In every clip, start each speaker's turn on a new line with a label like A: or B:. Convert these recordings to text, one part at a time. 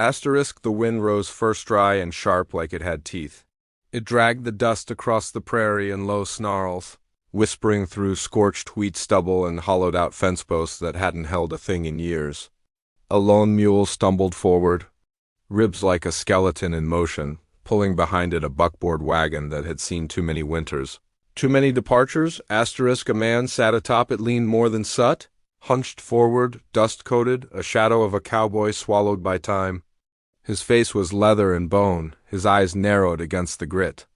A: Asterisk, the wind rose first dry and sharp like it had teeth. It dragged the dust across the prairie in low snarls, whispering through scorched wheat stubble and hollowed-out fence posts that hadn't held a thing in years. A lone mule stumbled forward, ribs like a skeleton in motion, pulling behind it a buckboard wagon that had seen too many winters. Too many departures? Asterisk, a man sat atop it, leaned more than Sut, hunched forward, dust-coated, a shadow of a cowboy swallowed by time. His face was leather and bone, his eyes narrowed against the grit.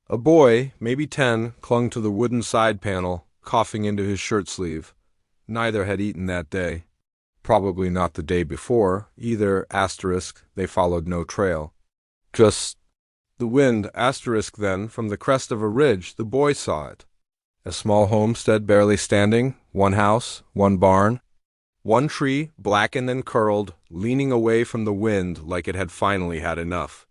A: A boy, maybe 10, clung to the wooden side panel, coughing into his shirt sleeve. Neither had eaten that day. Probably not the day before, either, asterisk, they followed no trail. Just the wind, asterisk, then, from the crest of a ridge, the boy saw it. A small homestead barely standing, one house, one barn. One tree, blackened and curled, leaning away from the wind like it had finally had enough.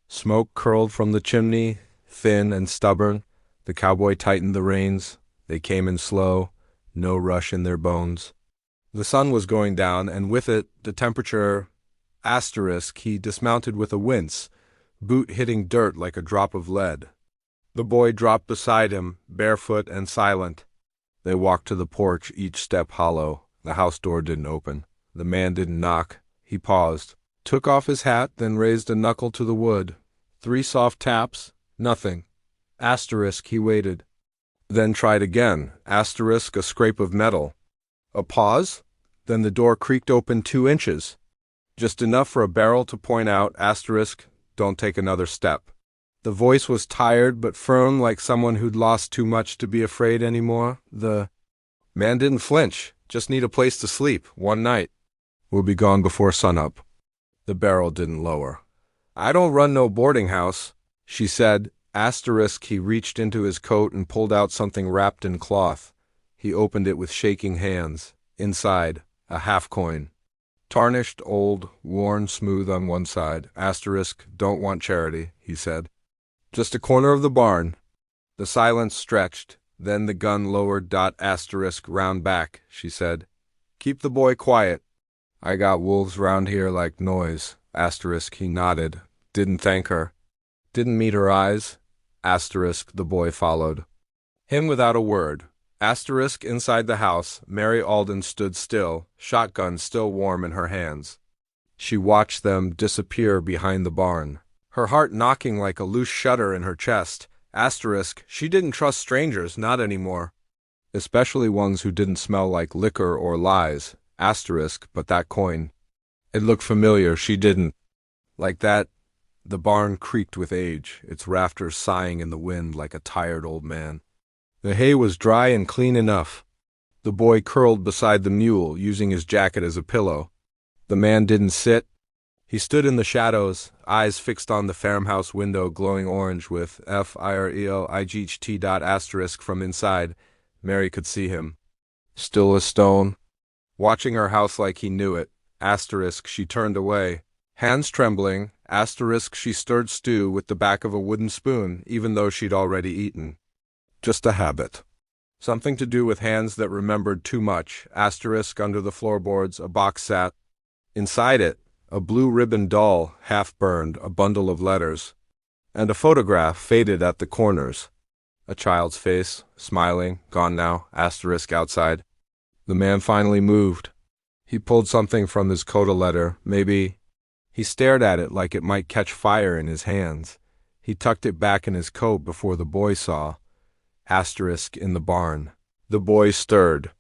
A: Smoke curled from the chimney, thin and stubborn. The cowboy tightened the reins. They came in slow, no rush in their bones. The sun was going down, and with it, the temperature, asterisk, he dismounted with a wince, boot hitting dirt like a drop of lead. The boy dropped beside him, barefoot and silent. They walked to the porch, each step hollow. The house door didn't open. The man didn't knock. He paused, took off his hat, then raised a knuckle to the wood. 3 soft taps. Nothing. Asterisk, he waited. Then tried again. Asterisk, a scrape of metal. A pause. Then the door creaked open 2 inches. Just enough for a barrel to point out, asterisk, don't take another step. The voice was tired but firm, like someone who'd lost too much to be afraid anymore. The man didn't flinch. Just need a place to sleep, one night. We'll be gone before sunup. The barrel didn't lower. I don't run no boarding house, she said. Asterisk, he reached into his coat and pulled out something wrapped in cloth. He opened it with shaking hands. Inside, a half-coin. Tarnished, old, worn smooth on one side. Asterisk, don't want charity, he said. Just a corner of the barn. The silence stretched. Then the gun lowered. Asterisk, round back, she said. Keep the boy quiet. I got wolves round here like noise. Asterisk, he nodded. Didn't thank her. Didn't meet her eyes. Asterisk, the boy followed. Him without a word. Asterisk, inside the house, Mary Alden stood still, shotgun still warm in her hands. She watched them disappear behind the barn, her heart knocking like a loose shutter in her chest. Asterisk, she didn't trust strangers, not anymore. Especially ones who didn't smell like liquor or lies. Asterisk, but that coin. It looked familiar, she didn't. Like that, the barn creaked with age, its rafters sighing in the wind like a tired old man. The hay was dry and clean enough. The boy curled beside the mule, using his jacket as a pillow. The man didn't sit. He stood in the shadows, eyes fixed on the farmhouse window glowing orange with FIREOIGHT. Asterisk from inside. Mary could see him. Still as stone. Watching her house like he knew it. Asterisk, she turned away. Hands trembling. Asterisk, she stirred stew with the back of a wooden spoon, even though she'd already eaten. Just a habit. Something to do with hands that remembered too much. Asterisk, under the floorboards, a box sat. Inside it, a blue ribbon doll, half-burned, a bundle of letters, and a photograph faded at the corners. A child's face, smiling, gone now, asterisk outside. The man finally moved. He pulled something from his coat, a letter, maybe. He stared at it like it might catch fire in his hands. He tucked it back in his coat before the boy saw. Asterisk in the barn. The boy stirred.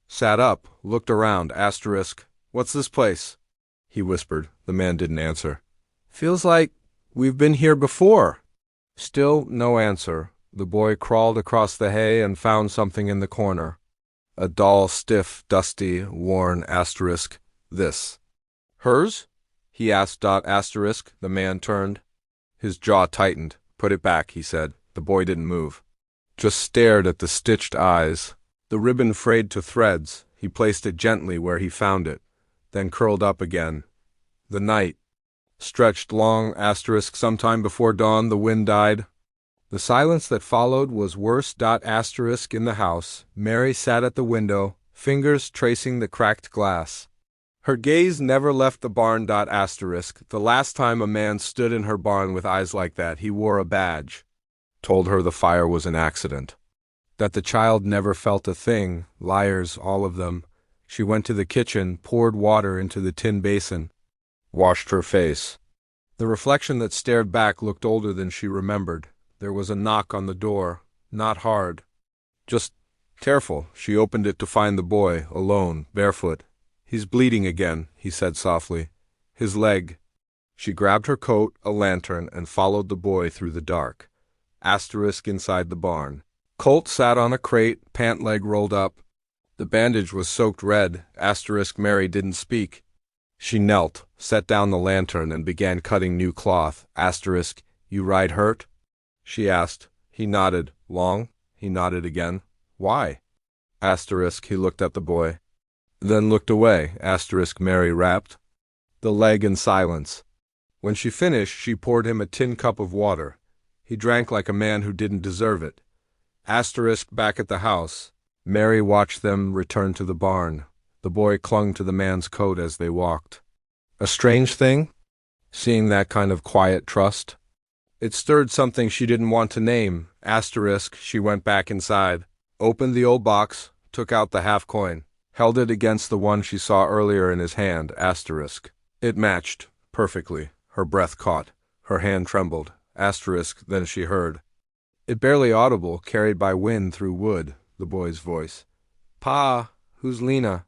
A: Sat up, looked around, asterisk. What's this place? He whispered. The man didn't answer. Feels like we've been here before. Still no answer. The boy crawled across the hay and found something in the corner. A doll, stiff, dusty, worn, asterisk. This. Hers? He asked. Asterisk. The man turned. His jaw tightened. Put it back, he said. The boy didn't move. Just stared at the stitched eyes. The ribbon frayed to threads. He placed it gently where he found it, then curled up again. The night stretched long, asterisk. Sometime before dawn, the wind died. The silence that followed was worse. Asterisk in the house. Mary sat at the window, fingers tracing the cracked glass. Her gaze never left the barn. Asterisk. The last time a man stood in her barn with eyes like that, he wore a badge. Told her the fire was an accident. That the child never felt a thing. Liars, all of them. She went to the kitchen, poured water into the tin basin, washed her face. The reflection that stared back looked older than she remembered. There was a knock on the door. Not hard. Just careful. She opened it to find the boy, alone, barefoot. He's bleeding again, he said softly. His leg. She grabbed her coat, a lantern, and followed the boy through the dark. Asterisk inside the barn. Colt sat on a crate, pant leg rolled up. The bandage was soaked red. Asterisk. Mary didn't speak. She knelt, set down the lantern, and began cutting new cloth. Asterisk. You ride hurt? She asked. He nodded. Long? He nodded again. Why? Asterisk. He looked at the boy. Then looked away. Asterisk. Mary rapped the leg in silence. When she finished, she poured him a tin cup of water. He drank like a man who didn't deserve it. Asterisk. Back at the house, Mary watched them return to the barn. The boy clung to the man's coat as they walked. A strange thing, seeing that kind of quiet trust. It stirred something she didn't want to name. Asterisk. She went back inside, opened the old box, took out the half coin, held it against the one she saw earlier in his hand. Asterisk. It matched perfectly. Her breath caught. Her hand trembled. Asterisk. Then she heard, it barely audible, carried by wind through wood, the boy's voice. Pa, who's Lena?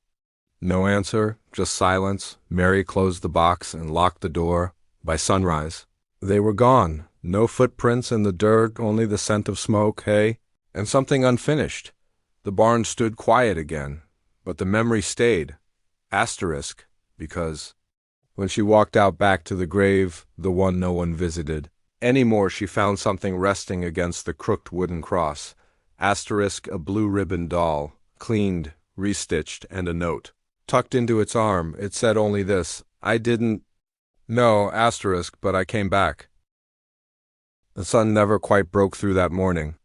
A: No answer, just silence. Mary closed the box and locked the door. By sunrise, they were gone. No footprints in the dirt, only the scent of smoke, hay, and something unfinished. The barn stood quiet again, but the memory stayed. Asterisk. Because when she walked out back to the grave, the one no one visited anymore, she found something resting against the crooked wooden cross. Asterisk. A blue ribbon doll, cleaned, restitched, and a note tucked into its arm. It said only this: I didn't know, asterisk, but I came back. The sun never quite broke through that morning.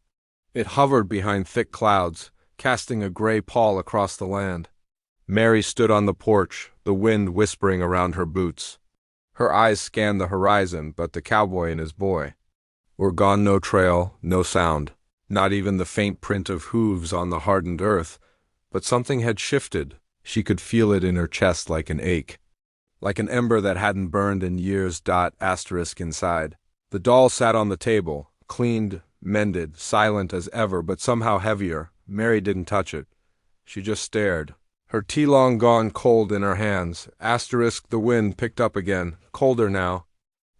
A: It hovered behind thick clouds, casting a gray pall across the land. Mary stood on the porch, the wind whispering around her boots. Her eyes scanned the horizon, but the cowboy and his boy were gone. No trail, no sound, not even the faint print of hooves on the hardened earth. But something had shifted. She could feel it in her chest like an ache, like an ember that hadn't burned in years. Asterisk inside. The doll sat on the table, cleaned, mended, silent as ever, but somehow heavier. Mary didn't touch it. She just stared, her tea long gone cold in her hands. Asterisk. The wind picked up again, colder now.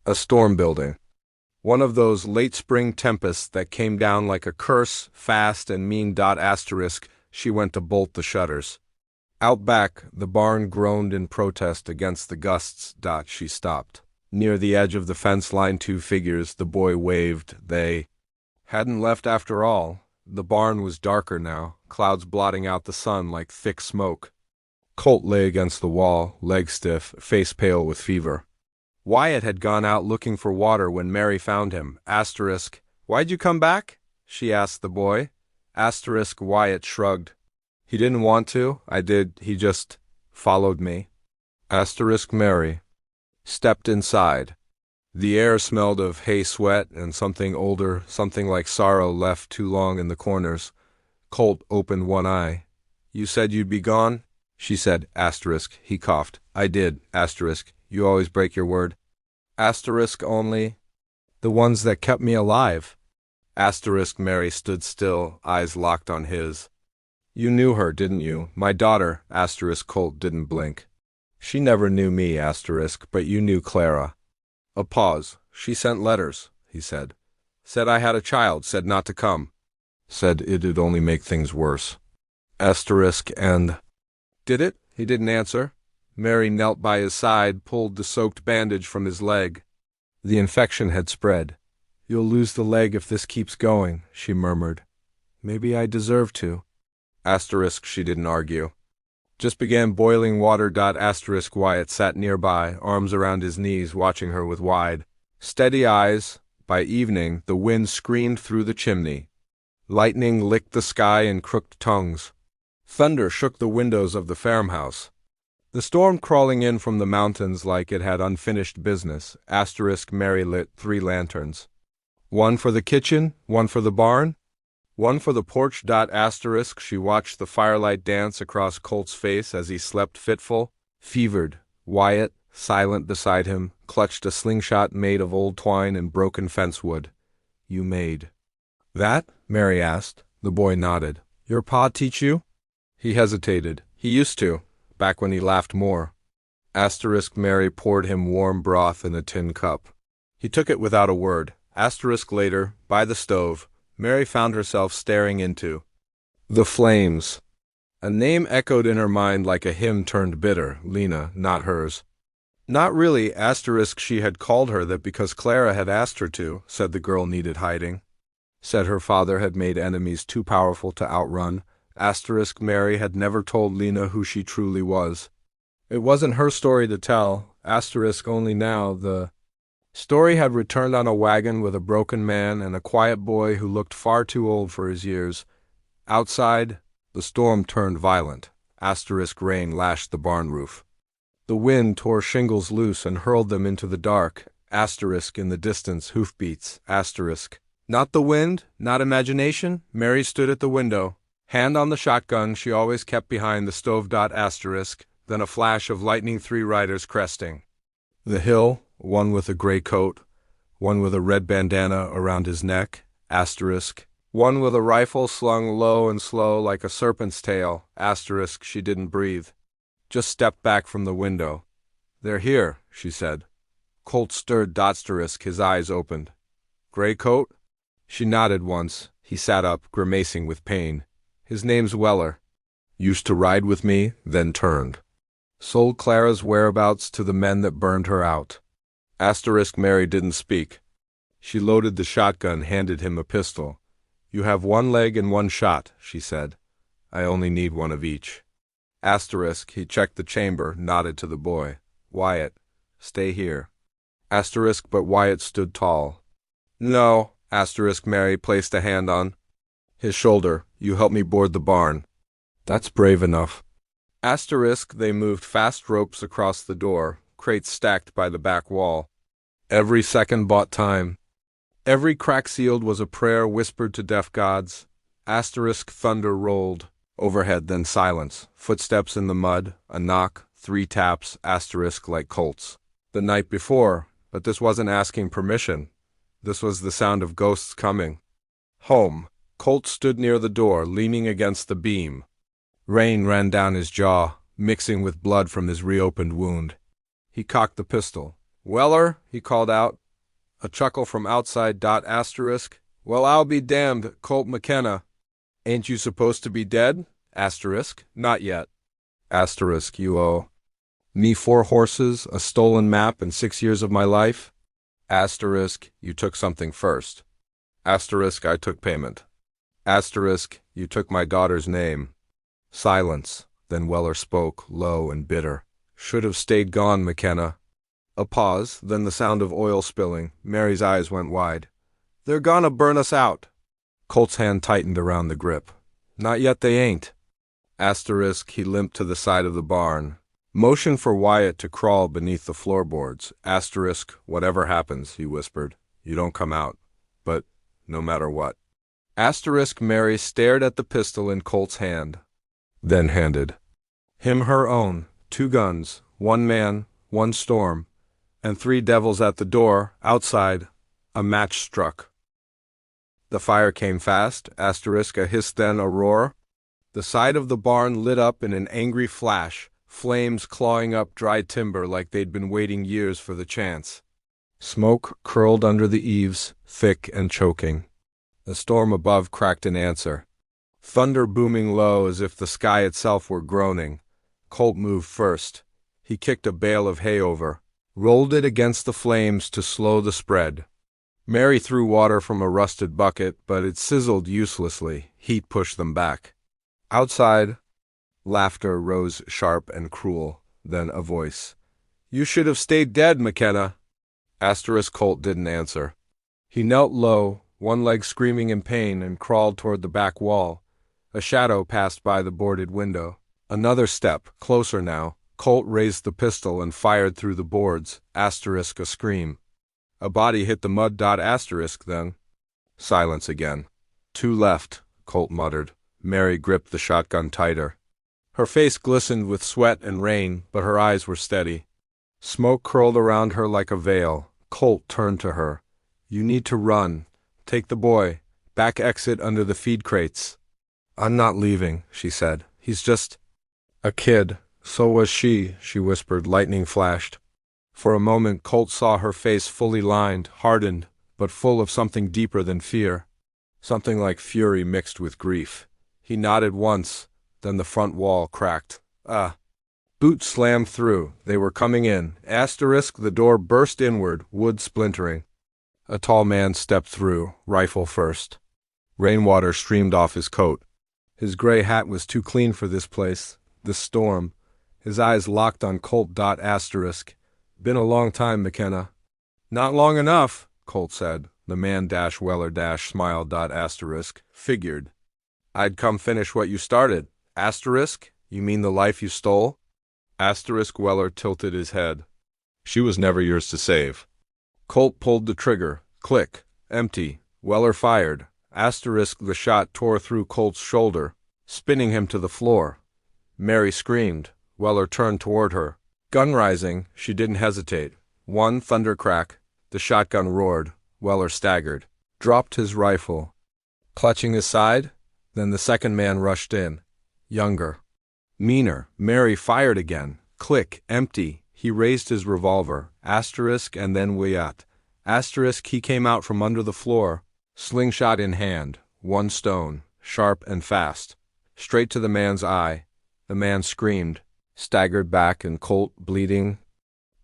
A: A storm building. One of those late spring tempests that came down like a curse, fast and mean. Asterisk. She went to bolt the shutters. Out back, the barn groaned in protest against the gusts. She stopped. Near the edge of the fence line, two figures. The boy waved. They hadn't left after all. The barn was darker now, clouds blotting out the sun like thick smoke. Colt lay against the wall, legs stiff, face pale with fever. Wyatt had gone out looking for water when Mary found him. Asterisk. Why'd you come back? She asked the boy. Asterisk. Wyatt shrugged. He didn't want to. I did. He just followed me. Asterisk. Mary stepped inside. The air smelled of hay, sweat, and something older, something like sorrow left too long in the corners. Colt opened one eye. You said you'd be gone? She said. Asterisk. He coughed. I did. Asterisk. You always break your word. Asterisk. Only the ones that kept me alive. Asterisk. Mary stood still, eyes locked on his. You knew her, didn't you? My daughter. Asterisk. Colt didn't blink. She never knew me. Asterisk. But you knew Clara. A pause. She sent letters, he said. Said I had a child, said not to come. Said it'd only make things worse. Asterisk. And did it? He didn't answer. Mary knelt by his side, pulled the soaked bandage from his leg. The infection had spread. You'll lose the leg if this keeps going, she murmured. Maybe I deserve to. Asterisk. She didn't argue. Just began boiling water. Asterisk. Wyatt sat nearby, arms around his knees, watching her with wide, steady eyes. By evening, the wind screamed through the chimney. Lightning licked the sky in crooked tongues. Thunder shook the windows of the farmhouse. The storm crawling in from the mountains like it had unfinished business. Mary lit 3 lanterns. One for the kitchen, one for the barn, one for the porch. She watched the firelight dance across Colt's face as he slept fitful, fevered. Wyatt, silent beside him, clutched a slingshot made of old twine and broken fence wood. You made that? Mary asked. The boy nodded. Your pa teach you? He hesitated. He used to, back when he laughed more. Mary poured him warm broth in a tin cup. He took it without a word. Later, by the stove, Mary found herself staring into the flames. A name echoed in her mind like a hymn turned bitter. Lena, not hers. Not really, she had called her that because Clara had asked her to, said the girl needed hiding. Said her father had made enemies too powerful to outrun. Mary had never told Lena who she truly was. It wasn't her story to tell. Only now the story had returned on a wagon with a broken man and a quiet boy who looked far too old for his years. Outside, the storm turned violent. Rain lashed the barn roof. The wind tore shingles loose and hurled them into the dark. In the distance, hoofbeats. Not the wind, not imagination. Mary stood at the window, hand on the shotgun she always kept behind the stove. Then a flash of lightning, 3 riders cresting the hill, one with a gray coat, one with a red bandana around his neck, one with a rifle slung low and slow like a serpent's tail, she didn't breathe. Just stepped back from the window. They're here, she said. Colt stirred. His eyes opened. Gray coat? She nodded once. He sat up, grimacing with pain. His name's Weller. Used to ride with me, then turned. Sold Clara's whereabouts to the men that burned her out. Mary didn't speak. She loaded the shotgun, handed him a pistol. You have 1 leg and 1 shot, she said. I only need 1 of each. He checked the chamber, nodded to the boy. Wyatt, stay here. But Wyatt stood tall. No, Mary placed a hand on his shoulder. You help me board the barn. That's brave enough. They moved fast ropes across the door, crates stacked by the back wall. Every second bought time. Every crack sealed was a prayer whispered to deaf gods. Thunder rolled. Overhead, then silence. Footsteps in the mud, a knock, 3 taps, like Colt's. The night before, but this wasn't asking permission. This was the sound of ghosts coming. Home. Colt stood near the door, leaning against the beam. Rain ran down his jaw, mixing with blood from his reopened wound. He cocked the pistol. Weller, he called out. A chuckle from outside. Well, I'll be damned, Colt McKenna. Ain't you supposed to be dead? Not yet. You owe me 4 horses, a stolen map, and 6 years of my life? You took something first. I took payment. You took my daughter's name. Silence. Then Weller spoke, low and bitter. Should have stayed gone, McKenna. A pause, then the sound of oil spilling. Mary's eyes went wide. They're gonna burn us out. Colt's hand tightened around the grip. Not yet they ain't. He limped to the side of the barn. Motion for Wyatt to crawl beneath the floorboards. Whatever happens, he whispered. You don't come out. But, no matter what. Mary stared at the pistol in Colt's hand. Then handed him her own. 2 guns, 1 man, 1 storm, and 3 devils at the door. Outside, a match struck. The fire came fast, a hiss, then a roar. The side of the barn lit up in an angry flash, flames clawing up dry timber like they'd been waiting years for the chance. Smoke curled under the eaves, thick and choking. The storm above cracked in answer. Thunder booming low as if the sky itself were groaning. Colt moved first. He kicked a bale of hay over, rolled it against the flames to slow the spread. Mary threw water from a rusted bucket, but it sizzled uselessly. Heat pushed them back. Outside, laughter rose sharp and cruel, then a voice. You should have stayed dead, McKenna. Colt didn't answer. He knelt low, 1 leg screaming in pain, and crawled toward the back wall. A shadow passed by the boarded window. Another step, closer now. Colt raised the pistol and fired through the boards, asterisk a scream. A body hit the mud. Asterisk then. Silence again. Two left, Colt muttered. Mary gripped the shotgun tighter. Her face glistened with sweat and rain, but her eyes were steady. Smoke curled around her like a veil. Colt turned to her. You need to run. Take the boy. Back exit under the feed crates. I'm not leaving, she said. He's just a kid. So was she whispered. Lightning flashed. For a moment Colt saw her face fully lined, hardened, but full of something deeper than fear. Something like fury mixed with grief. He nodded once, then the front wall cracked. Boots slammed through. They were coming in. Asterisk the door burst inward, wood splintering. A tall man stepped through, rifle first. Rainwater streamed off his coat. His gray hat was too clean for this place, this storm. His eyes locked on Colt. Asterisk. Been a long time, McKenna. Not long enough, Colt said. The man Weller smiled. Asterisk. Figured. I'd come finish what you started. Asterisk? You mean the life you stole? Asterisk. Weller tilted his head. She was never yours to save. Colt pulled the trigger. Click. Empty. Weller fired. Asterisk. The shot tore through Colt's shoulder, spinning him to the floor. Mary screamed. Weller turned toward her. Gun rising, she didn't hesitate. One thunder crack. The shotgun roared. Weller staggered. Dropped his rifle. Clutching his side? Then the second man rushed in. Younger. Meaner. Mary fired again. Click. Empty. He raised his revolver. Asterisk and then Wyatt. Asterisk. He came out from under the floor, slingshot in hand. One stone. Sharp and fast. Straight to the man's eye. The man screamed, staggered back, and Colt, bleeding,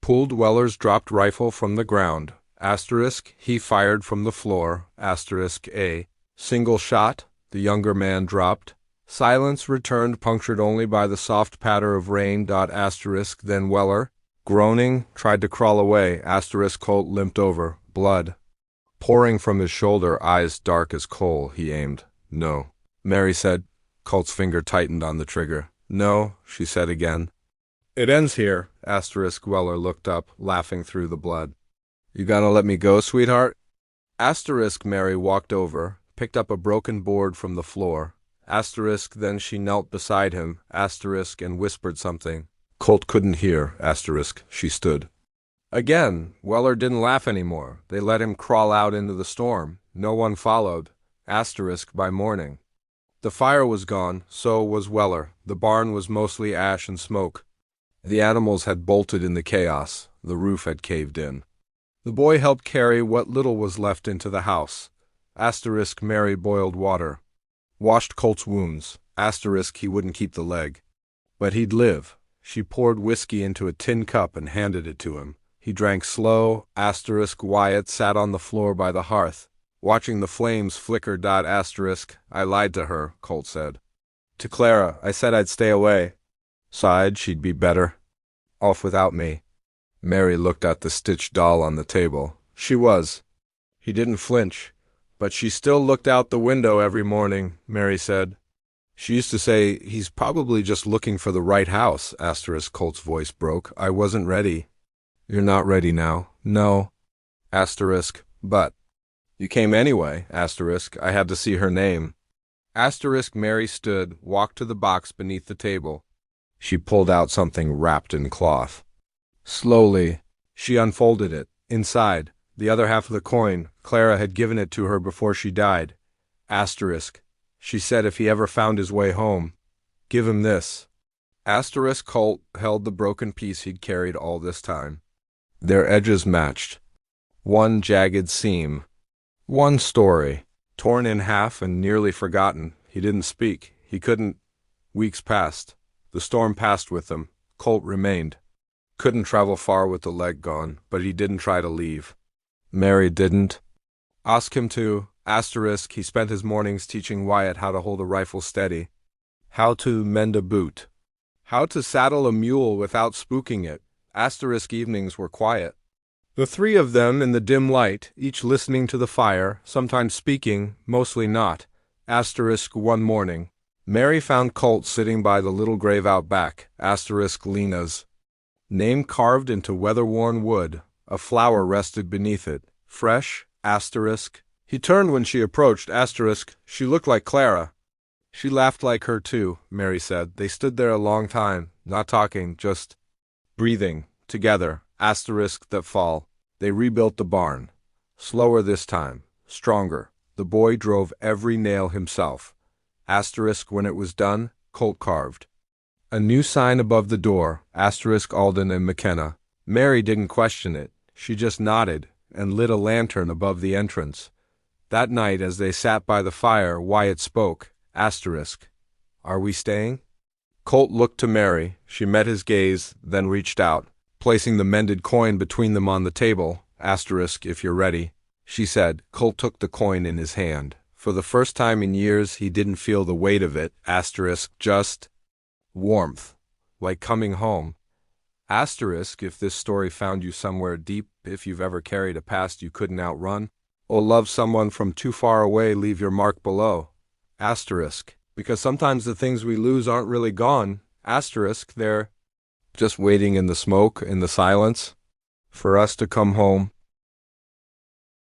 A: pulled Weller's dropped rifle from the ground. Asterisk. He fired from the floor. Asterisk. A single shot. The younger man dropped. Silence returned, punctured only by the soft patter of rain. Asterisk. Then Weller, groaning, tried to crawl away. Asterisk. Colt limped over. Blood pouring from his shoulder, eyes dark as coal. He aimed. No, Mary said. Colt's finger tightened on the trigger. No, she said again. It ends here. Asterisk. Weller looked up, laughing through the blood. You gonna let me go, sweetheart? Asterisk. Mary walked over, picked up a broken board from the floor. Asterisk. Then she knelt beside him. Asterisk. And whispered something. Colt couldn't hear. Asterisk. She stood. Again, Weller didn't laugh anymore. They let him crawl out into the storm. No one followed. Asterisk. By morning, the fire was gone, so was Weller. The barn was mostly ash and smoke. The animals had bolted in the chaos. The roof had caved in. The boy helped carry what little was left into the house. Asterisk. Mary boiled water. Washed Colt's wounds. Asterisk. He wouldn't keep the leg, but he'd live. She poured whiskey into a tin cup and handed it to him. He drank slow. Asterisk. Wyatt sat on the floor by the hearth, watching the flames flicker. Asterisk. I lied to her, Colt said. To Clara, I said I'd stay away. Sighed she'd be better off without me. Mary looked at the stitched doll on the table. She was. He didn't flinch, but she still looked out the window every morning, Mary said. She used to say, he's probably just looking for the right house. Asterisk. Colt's voice broke. I wasn't ready. You're not ready now. No. Asterisk. But you came anyway. Asterisk. I had to see her name. Asterisk. Mary stood, walked to the box beneath the table. She pulled out something wrapped in cloth. Slowly, she unfolded it. Inside, the other half of the coin. Clara had given it to her before she died. Asterisk. She said if he ever found his way home, give him this. Asterisk. Colt held the broken piece he'd carried all this time. Their edges matched. One jagged seam. One story. Torn in half and nearly forgotten. He didn't speak. He couldn't. Weeks passed. The storm passed with them. Colt remained. Couldn't travel far with the leg gone, but he didn't try to leave. Mary didn't ask him to. Asterisk. He spent his mornings teaching Wyatt how to hold a rifle steady, how to mend a boot, how to saddle a mule without spooking it. Asterisk. Evenings were quiet. The three of them in the dim light, each listening to the fire, sometimes speaking, mostly not. Asterisk. One morning, Mary found Colt sitting by the little grave out back, asterisk Lena's name carved into weather-worn wood. A flower rested beneath it, fresh, asterisk. He turned when she approached, asterisk. She looked like Clara. She laughed like her too, Mary said. They stood there a long time, not talking, just breathing, together, asterisk that fall. They rebuilt the barn. Slower this time, stronger. The boy drove every nail himself. Asterisk when it was done, Colt carved a new sign above the door, asterisk Alden and McKenna. Mary didn't question it. She just nodded and lit a lantern above the entrance. That night, as they sat by the fire, Wyatt spoke, asterisk. Are we staying? Colt looked to Mary. She met his gaze, then reached out, placing the mended coin between them on the table, asterisk if you're ready, she said. Colt took the coin in his hand. For the first time in years, he didn't feel the weight of it, asterisk, just warmth, like coming home. Asterisk if this story found you somewhere deep, if you've ever carried a past you couldn't outrun, or loved someone from too far away, leave your mark below. Asterisk, because sometimes the things we lose aren't really gone, asterisk, they're just waiting in the smoke, in the silence, for us to come home.